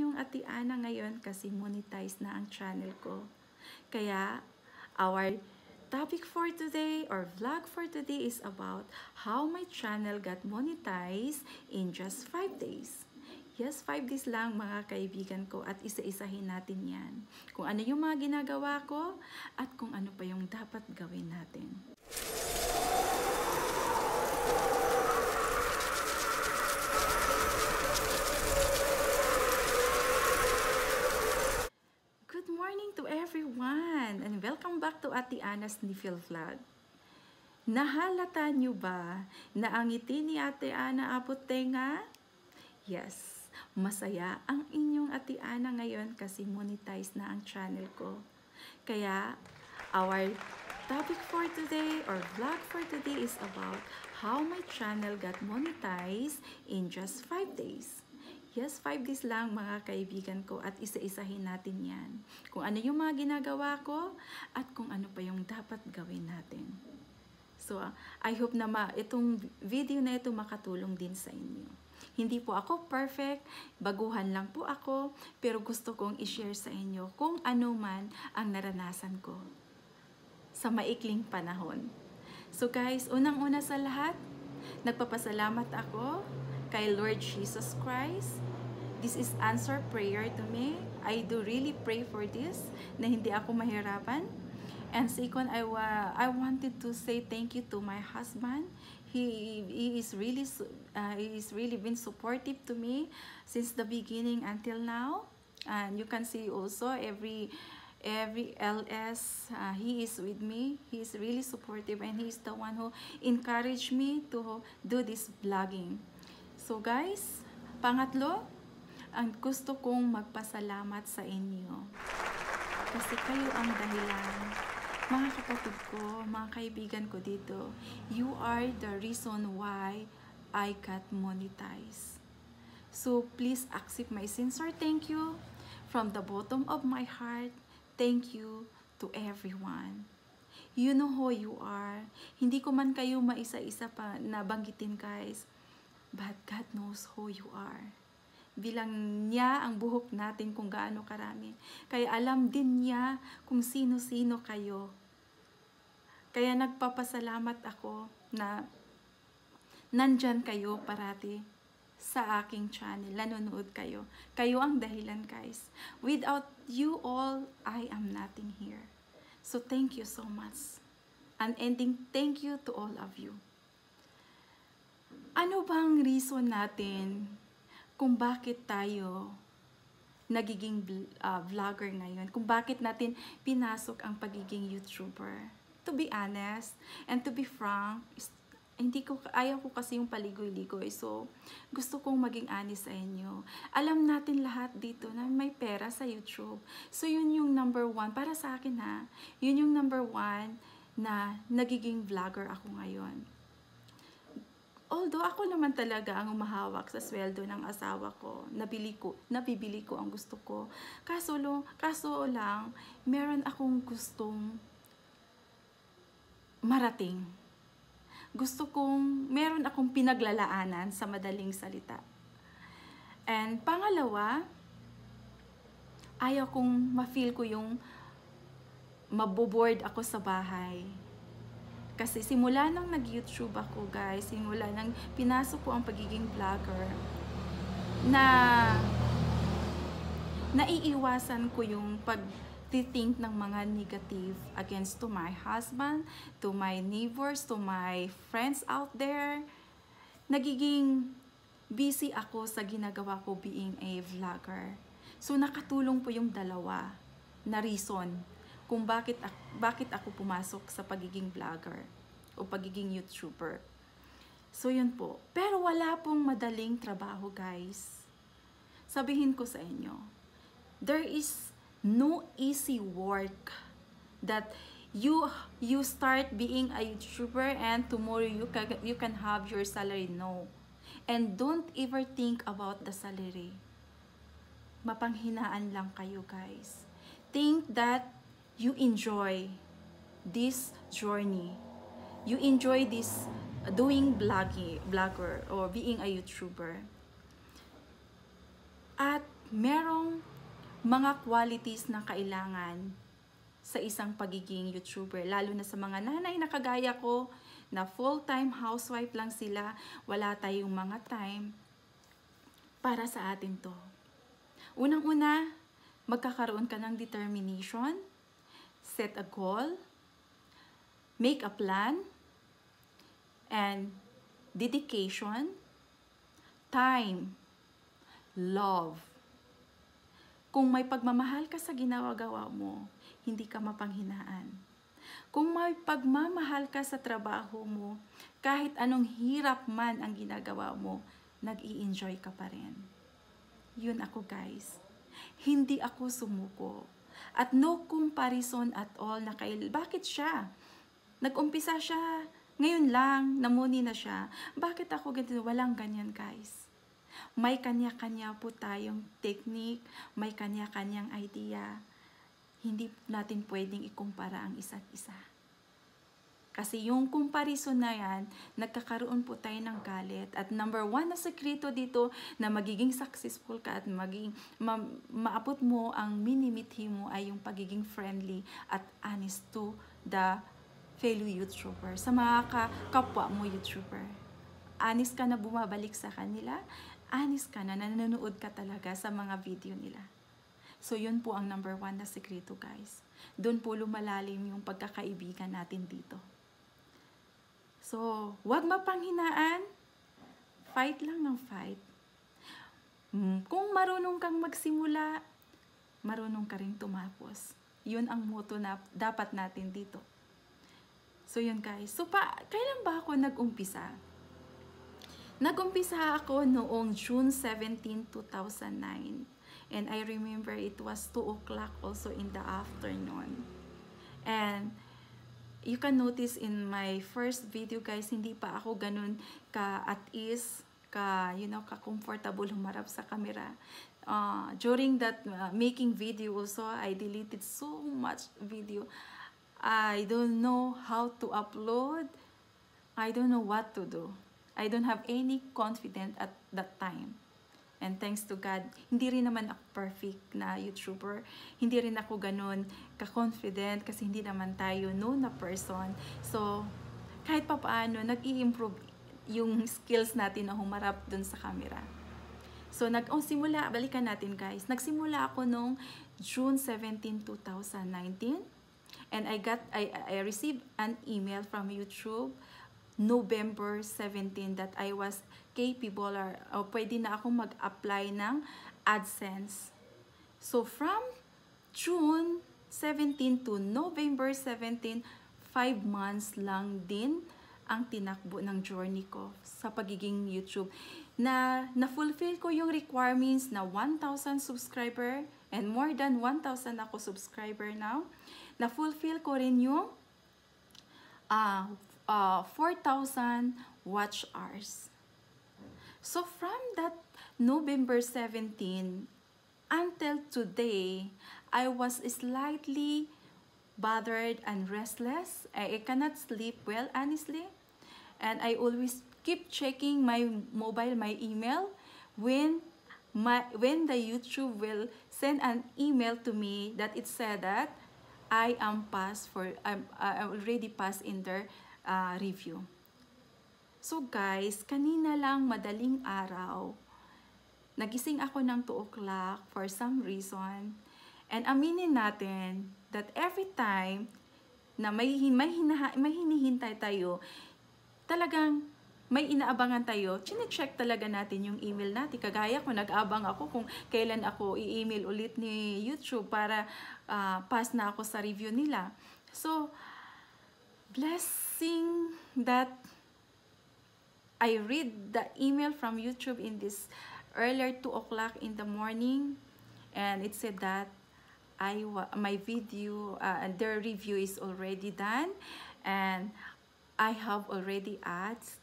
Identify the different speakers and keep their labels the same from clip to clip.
Speaker 1: inyong Ate Ana ngayon kasi monetize na ang channel ko. Kaya, our topic for today or vlog for today is about how my channel got monetized in just 5 days. Yes, 5 days lang mga kaibigan ko at isa-isahin natin yan. Kung ano yung mga ginagawa ko at kung ano pa yung dapat gawin natin. Good morning to everyone and welcome back to Ate Ana's Nifil Vlog. Nahalata nyo ba na ang ngiti ni Ate Ana abot tenga? Yes. Masaya ang inyong Ate Ana ngayon kasi monetize na ang channel ko. Kaya, our topic for today or vlog for today is about how my channel got monetized in just 5 days. Yes, 5 days lang mga kaibigan ko at isa-isahin natin yan. Kung ano yung mga ginagawa ko at kung ano pa yung dapat gawin natin. So, I hope na itong video na ito makatulong din sa inyo. Hindi po ako perfect, baguhan lang po ako, pero gusto kong i-share sa inyo kung ano man ang naranasan ko sa maikling panahon. So guys, unang-una sa lahat, nagpapasalamat ako kay Lord Jesus Christ. This is answer prayer to me. I do really pray for this, na hindi ako mahirapan. And second, I wanted to say thank you to my husband. He is really been supportive to me since the beginning until now. And you can see also every LS, he is with me. He is really supportive and he is the one who encouraged me to do this vlogging. So guys, pangatlo, ang gusto kong magpasalamat sa inyo. Kasi kayo ang dahilan. Mga kapatid ko, mga kaibigan ko dito, you are the reason why I got monetized. So please accept my sincere thank you from the bottom of my heart. Thank you to everyone. You know who you are. Hindi ko man kayo maisa-isa pa nabanggitin guys, but God knows who you are. Bilang niya ang buhok natin kung gaano karami. Kaya alam din niya kung sino-sino kayo. Kaya nagpapasalamat ako na nandyan kayo parati sa aking channel. Nanonood kayo. Kayo ang dahilan guys. Without you all, I am nothing here. So thank you so much. Unending thank you to all of you. Ano bang reason natin kung bakit tayo nagiging vlogger ngayon, kung bakit natin pinasok ang pagiging YouTuber. To be honest, and to be frank, ayaw ko kasi yung paligoy-ligoy. So, gusto kong maging honest sa inyo. Alam natin lahat dito na may pera sa YouTube. So, yun yung number 1, para sa akin ha, yun yung number 1 na nagiging vlogger ako ngayon. Although ako naman talaga ang umahawak sa sweldo ng asawa ko, nabibili ko ang gusto ko. Kaso lang, meron akong gustong marating. Meron akong pinaglalaanan sa madaling salita. And pangalawa, ayaw kong ma-feel ko yung maboboard ako sa bahay. Kasi simula nang nag-YouTube ako guys, simula nang pinasok ko ang pagiging vlogger, naiiwasan ko yung pag-think ng mga negative against to my husband, to my neighbors, to my friends out there. Nagiging busy ako sa ginagawa ko being a vlogger. So nakatulong po yung dalawa na reason kung bakit ako pumasok sa pagiging vlogger o pagiging YouTuber. So yun po. Pero wala pong madaling trabaho guys. Sabihin ko sa inyo, there is no easy work that you start being a YouTuber and tomorrow you can have your salary. No. And don't ever think about the salary. Mapanghinaan lang kayo guys. Think that you enjoy this journey. You enjoy this doing blogger or being a YouTuber. At merong mga qualities na kailangan sa isang pagiging YouTuber, lalo na sa mga nanay na kagaya ko, na full-time housewife lang sila, wala tayong mga time para sa atin to. Unang-una, magkakaroon ka ng determination, set a goal, make a plan, and dedication, time, love. Kung may pagmamahal ka sa ginagawa mo, hindi ka mapanghinaan. Kung may pagmamahal ka sa trabaho mo, kahit anong hirap man ang ginagawa mo, nag-i-enjoy ka pa rin. Yun ako, guys. Hindi ako sumuko. At no comparison at all na bakit siya? Nag-umpisa siya, ngayon lang, namuni na siya. Bakit ako ganito? Walang ganyan, guys. May kanya-kanya po tayong technique, may kanya-kanyang idea. Hindi natin pwedeng ikumpara ang isa't isa. Kasi yung comparison na yan, nagkakaroon po tayo ng galit. At number one na sekreto dito na magiging successful ka at maabot mo ang minimithi mo ay yung pagiging friendly at honest to the fellow YouTuber. Sa mga kapwa mo YouTuber. Honest ka na bumabalik sa kanila. Honest ka na nanonood ka talaga sa mga video nila. So yun po ang number one na sekreto, guys. Doon po lumalalim yung pagkakaibigan natin dito. So, huwag mapanghinaan. Fight lang ng fight. Kung marunong kang magsimula, marunong ka rin tumapos. Yun ang motto na dapat natin dito. So yun, guys. So kailan ba ako nag-umpisa? Nag-umpisa ako noong June 17, 2009. And I remember it was 2 o'clock also in the afternoon. And you can notice in my first video, guys, hindi pa ako ganun ka at ease, ka-comfortable humarap sa camera. During that making video also, I deleted so much video. I don't know how to upload. I don't know what to do. I don't have any confidence at that time. And thanks to God, hindi rin naman ako perfect na YouTuber. Hindi rin ako ganun ka-confident kasi hindi naman tayo known na person. So, kahit pa paano, nag-i-improve yung skills natin na humarap dun sa camera. So, simula, balikan natin, guys. Nagsimula ako nung June 17, 2019. And I received an email from YouTube November 17 that I was capable or pwede na akong mag-apply ng AdSense. So from June 17 to November 17, 5 months lang din ang tinakbo ng journey ko sa pagiging YouTube. Na-fulfill ko yung requirements na 1,000 subscriber and more than 1,000 ako subscriber now. Na-fulfill ko rin yung 4,000 watch hours. So from that November 17 until today, I was slightly bothered and restless. I cannot sleep well, honestly. And I always keep checking my mobile, my email, when the YouTube will send an email to me that it said that I already passed in their review. So guys, kanina lang madaling araw, nagising ako ng 2 o'clock for some reason. And aminin natin that every time na may hinihintay tayo, talagang may inaabangan tayo, chine-check talaga natin yung email natin. Kagaya ko, nag-abang ako kung kailan ako i-email ulit ni YouTube para pass na ako sa review nila. So, blessing that I read the email from YouTube in this earlier 2 o'clock in the morning, and it said that my video, their review is already done, and I have already ads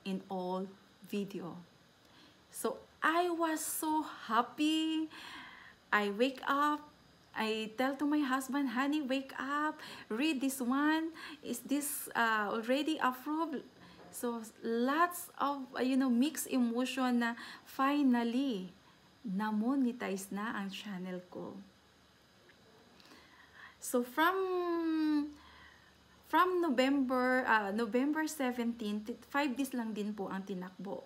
Speaker 1: in all video. So I was so happy. I wake up, I tell to my husband, honey, wake up, read this one. Is this already approved? So lots of mixed emotion na finally na-monetize na ang channel ko. So from November 17, 5 days lang din po ang tinakbo.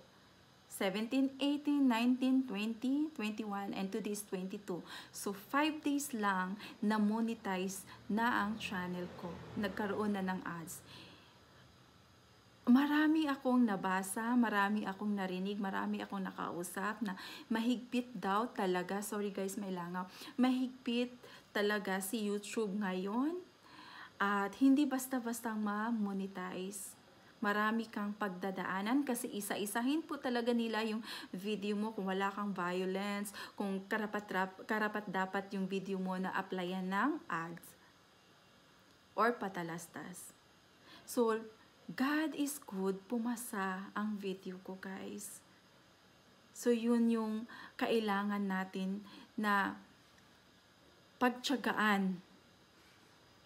Speaker 1: 17, 18, 19, 20, 21, and today is 22. So 5 days lang na monetize na ang channel ko. Nagkaroon na ng ads. Marami akong nabasa, marami akong narinig, marami akong nakausap na mahigpit daw talaga, sorry guys, may langaw, mahigpit talaga si YouTube ngayon at hindi basta-bastang ma-monetize. Marami kang pagdadaanan kasi isa-isahin po talaga nila yung video mo kung wala kang violence, kung karapat dapat yung video mo na applyan ng ads or patalastas. So, God is good, pumasa ang video ko guys. So, yun yung kailangan natin na pagtiyagaan.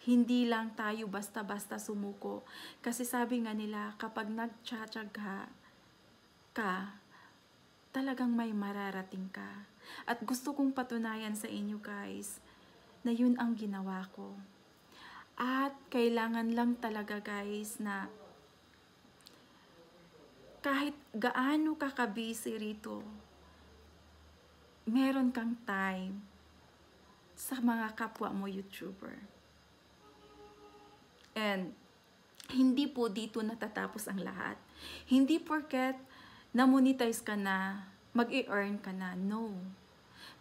Speaker 1: Hindi lang tayo basta-basta sumuko. Kasi sabi nga nila, kapag nagtsatsaga ka, talagang may mararating ka. At gusto kong patunayan sa inyo guys, na yun ang ginawa ko. At kailangan lang talaga guys na kahit gaano ka ka-busy rito, meron kang time sa mga kapwa mo YouTuber. And hindi po dito natatapos ang lahat. Hindi porket na-monetize ka na, mag-i-earn ka na. No.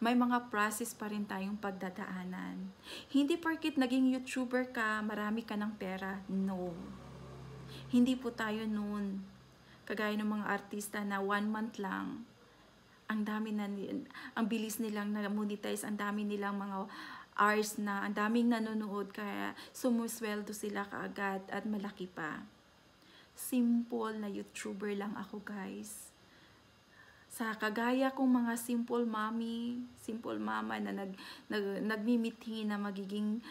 Speaker 1: May mga process pa rin tayong pagdadaanan. Hindi porket naging YouTuber ka, marami ka ng pera. No. Hindi po tayo noon. Kagaya ng mga artista na 1 month lang, ang bilis nilang na-monetize, ang dami nilang mga hours na, ang daming nanonood, kaya sumusweldo sila kaagad at malaki pa. Simple na YouTuber lang ako guys. Sa kagaya kong mga simple mama na nagmimithi na magiging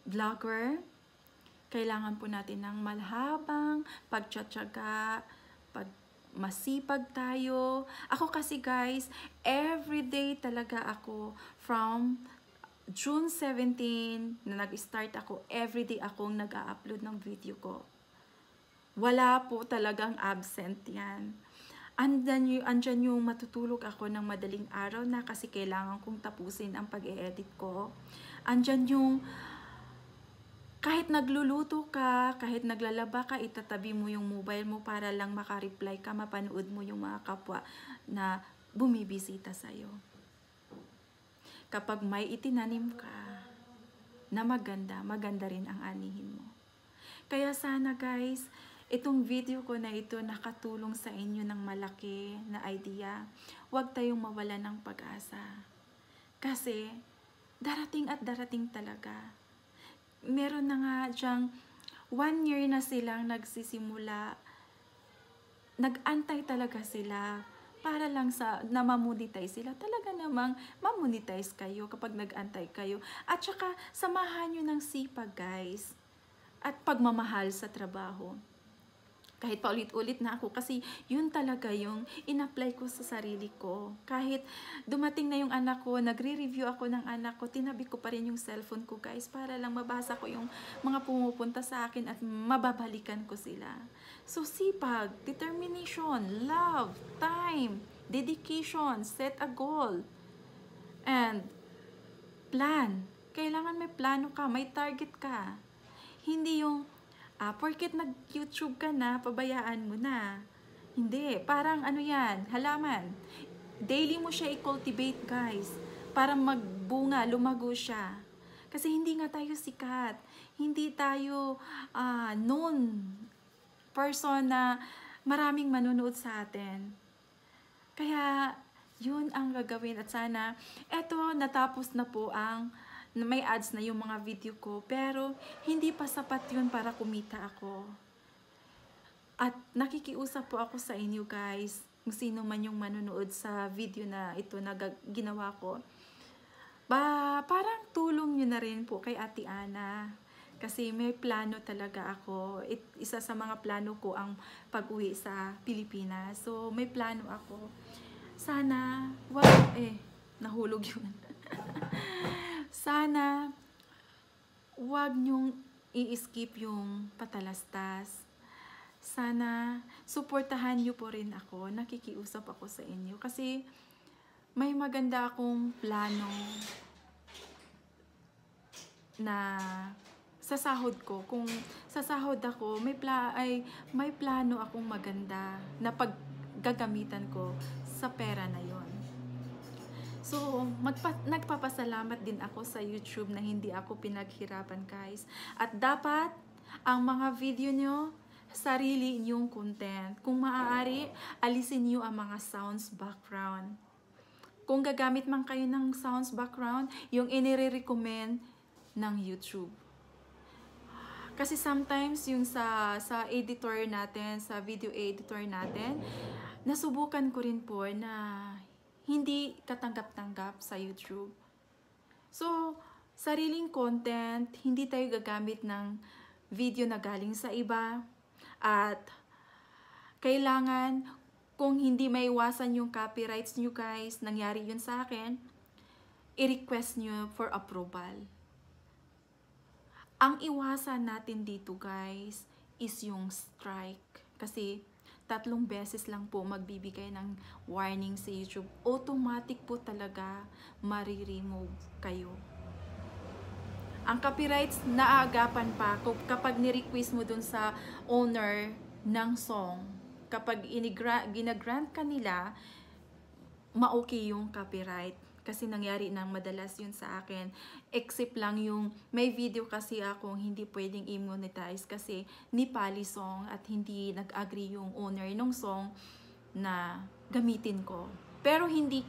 Speaker 1: vlogger, kailangan po natin ng malhabang pagtsatsaga, masipag tayo. Ako kasi guys, everyday talaga ako from June 17 na nag-start ako, everyday akong nag-a-upload ng video ko. Wala po talagang absent yan. Andyan yung matutulog ako ng madaling araw na kasi kailangan kong tapusin ang pag-e-edit ko. Andyan yung kahit nagluluto ka, kahit naglalaba ka, itatabi mo yung mobile mo para lang makareply ka, mapanood mo yung mga kapwa na bumibisita sa'yo. Kapag may itinanim ka na maganda rin ang anihin mo. Kaya sana guys, itong video ko na ito nakatulong sa inyo ng malaki na idea. Huwag tayong mawala ng pag-asa. Kasi darating at darating talaga. Meron na nga dyang 1 year na silang nagsisimula, nag-antay talaga sila para lang sa na ma-monetize sila. Talaga namang ma-monetize kayo kapag nag-antay kayo. At saka samahan nyo ng sipag guys at pagmamahal sa trabaho. Kahit paulit-ulit na ako kasi yun talaga yung in-apply ko sa sarili ko. Kahit dumating na yung anak ko, nagre-review ako ng anak ko, tinabi ko pa rin yung cellphone ko guys para lang mabasa ko yung mga pumupunta sa akin at mababalikan ko sila. So sipag, determination, love, time, dedication, set a goal, and plan. Kailangan may plano ka, may target ka. Hindi yung porket nag-YouTube ka na, pabayaan mo na. Hindi. Parang ano yan, halaman. Daily mo siya i-cultivate guys. Para magbunga, lumago siya. Kasi hindi nga tayo sikat. Hindi tayo known person na maraming manonood sa atin. Kaya yun ang gagawin. At sana, eto natapos na po ang may ads na yung mga video ko, pero hindi pa sapat yun para kumita ako. At nakikiusap po ako sa inyo guys, kung sino man yung manonood sa video na ito na ginawa ko. Parang tulong nyo na rin po kay Ate Ana. Kasi may plano talaga ako. Isa sa mga plano ko ang pag-uwi sa Pilipinas. So may plano ako. sana, nahulog yun. Sana, wag nyong i-skip yung patalastas. Sana, suportahan nyo po rin ako. Nakikiusap ako sa inyo. Kasi, may maganda akong plano na sa sahod ko. Kung sa sahod ako, may plano akong maganda na paggagamitan ko sa pera na yon. So, nagpapasalamat din ako sa YouTube na hindi ako pinaghirapan, guys. At dapat, ang mga video nyo, sarili inyong content. Kung maaari, alisin nyo ang mga sounds background. Kung gagamit man kayo ng sounds background, yung inire-recommend ng YouTube. Kasi sometimes yung sa editor natin, sa video editor natin, nasubukan ko rin po na hindi katanggap-tanggap sa YouTube. So, sariling content, hindi tayo gagamit ng video na galing sa iba. At kailangan, kung hindi maiwasan yung copyrights nyo guys, nangyari yun sa akin, i-request nyo for approval. Ang iwasan natin dito guys is yung strike. Kasi 3 beses lang po magbibigay ng warning sa YouTube. Automatic po talaga mari-remove kayo. Ang copyrights naaagapan pa kapag ni-request mo dun sa owner ng song. Kapag ginagrant kanila, ma-okay yung copyright. Kasi nangyari nang madalas yun sa akin. Except lang yung, may video kasi akong hindi pwedeng i-monetize kasi Nepali song at hindi nag-agree yung owner ng song na gamitin ko. Pero hindi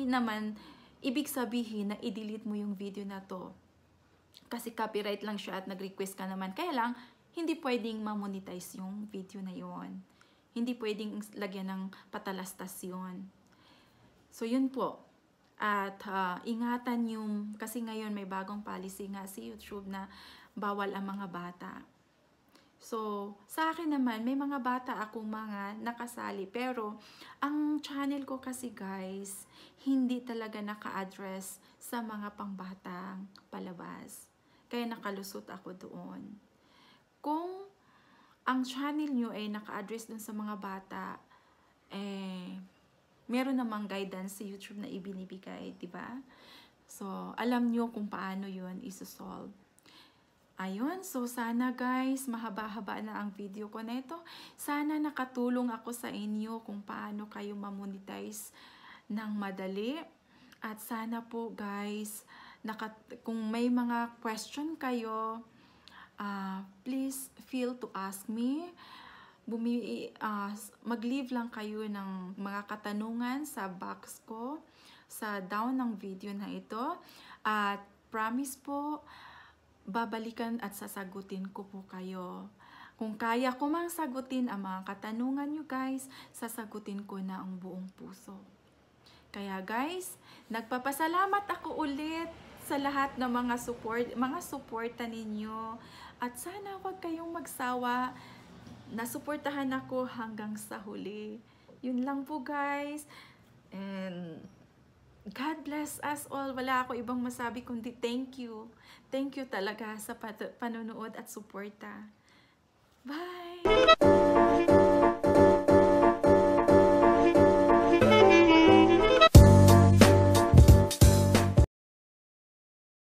Speaker 1: naman ibig sabihin na i-delete mo yung video na to. Kasi copyright lang siya at nag-request ka naman. Kaya lang, hindi pwedeng ma-monetize yung video na yon. Hindi pwedeng lagyan ng patalastas yun. So, yun po. At ingatan yung, kasi ngayon may bagong policy nga si YouTube na bawal ang mga bata. So, sa akin naman, may mga bata akong mga nakasali. Pero, ang channel ko kasi guys, hindi talaga naka-address sa mga pangbatang palabas. Kaya nakalusot ako doon. Kung ang channel nyo ay naka-address dun sa mga bata, meron namang guidance sa YouTube na ibinibigay, diba? So, alam nyo kung paano yun isosolve. Ayun, so sana guys, mahaba-haba na ang video ko na ito. Sana nakatulong ako sa inyo kung paano kayo mamonetize ng madali. At sana po guys, kung may mga question kayo, please feel to ask me. Mag-leave lang kayo ng mga katanungan sa box ko, sa down ng video na ito. At promise po, babalikan at sasagutin ko po kayo. Kung kaya ko mang sagutin ang mga katanungan nyo guys, sasagutin ko na ang buong puso. Kaya guys, nagpapasalamat ako ulit sa lahat ng mga suporta ninyo. At sana huwag kayong magsawa. Nasuportahan ako hanggang sa huli. Yun lang po guys. And God bless us all. Wala ako ibang masabi kundi thank you. Thank you talaga sa panonood at suporta. Bye!